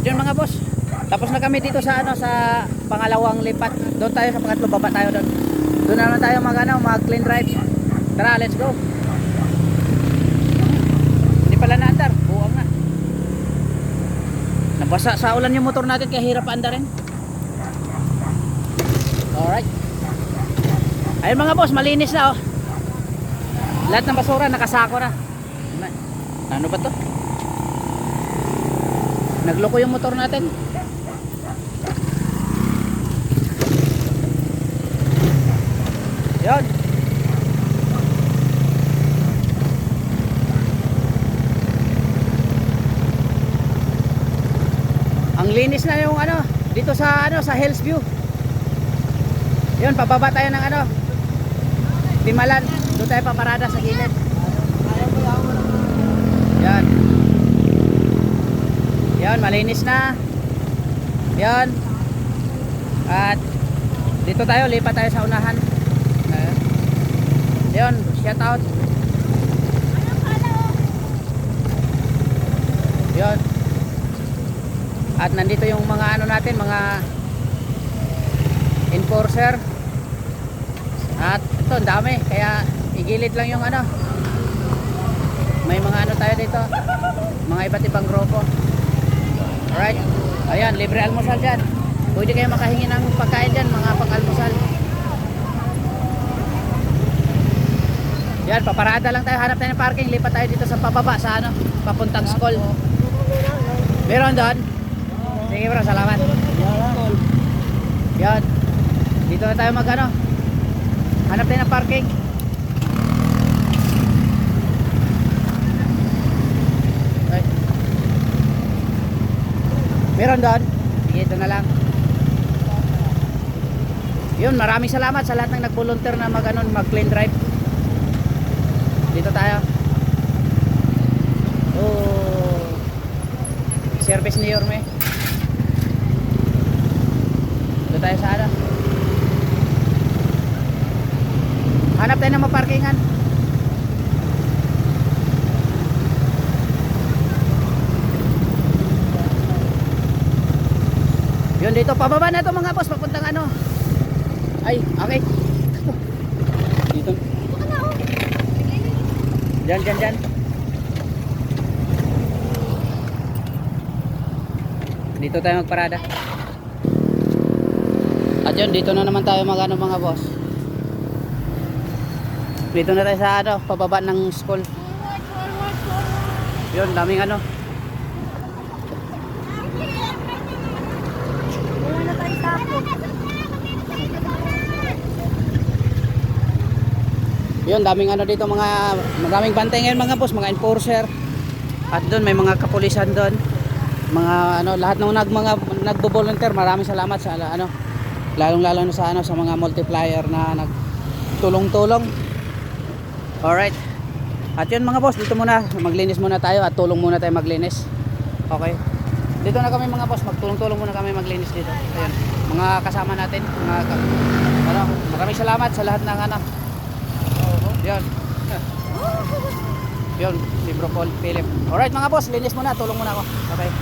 At yun mga boss, tapos na kami dito sa ano, sa pangalawang lipat. Doon tayo sa pangatlo, baba tayo doon. Doon na naman tayo mag clean drive. Tara, let's go. Hindi pala naandar, buwang na. Nabasa sa ulan yung motor natin kaya hirap andarin. Alright. Ayun mga boss, malinis na oh. Lahat ng basura nakasako na. Ano ba to? Nagloko yung motor natin. Yan. Ang linis na yung ano dito sa ano sa Hills View. Yun, pababa tayo ng ano Timalan. Doon tayo paparada sa gilid. Yan. Yan, malinis na. Yan. At dito tayo, lipat tayo sa unahan. Yan, shout out. Yan. At nandito yung mga ano natin, mga enforcer. At ito, ang dami. Kaya igilid lang yung ano. May mga ano tayo dito. Mga iba't ibang grupo. Alright. Ayan, libre almusal dyan. Pwede kayo makahingi ng pagkain dyan, mga pang-almusal. Yan, paparada lang tayo. Hanap tayo ng parking. Lipat tayo dito sa pababa sa ano, papuntang school. Meron doon? Sige bro, salamat. Yan. Dito na tayo mag ano. Hanap tayo ng parking. Okay. Meron doon? Sige, ito na lang. Yun, maraming salamat sa lahat ng nag-volunteer na mag-clean drive. Dito tayo. Oh. Service ni Yorme. Dito tayo sa ano. Hanap tayo ng maparkingan. Yun, dito pababa na ito mga boss, papuntang ano. Ay, okay. Dito. Diyan. Dito tayo magparada. At yun, dito na naman tayo mag ano mga boss. Dito na tayo sa ano, pababa ng school. Yun, daming ano. Wala na tayo tapos. Yun, daming ano dito, maraming bantay ngayon mga boss, mga enforcer. At doon may mga kapulisan doon. Mga ano, lahat ng mga nagbo-volunteer, maraming salamat sa ano, lalong-lalo na sa ano, sa mga multiplier na nagtulong-tulong. Alright. At yun mga boss, dito muna, maglinis muna tayo at tulong muna tayo maglinis. Okay. Dito na kami mga boss, magtulong-tulong muna kami maglinis dito. Ayun, mga kasama natin, ano, maraming salamat sa lahat ng ano. Yun. Yun, si Bro Paul Philip. Alright mga boss, linis muna, tulong muna ako. Okay.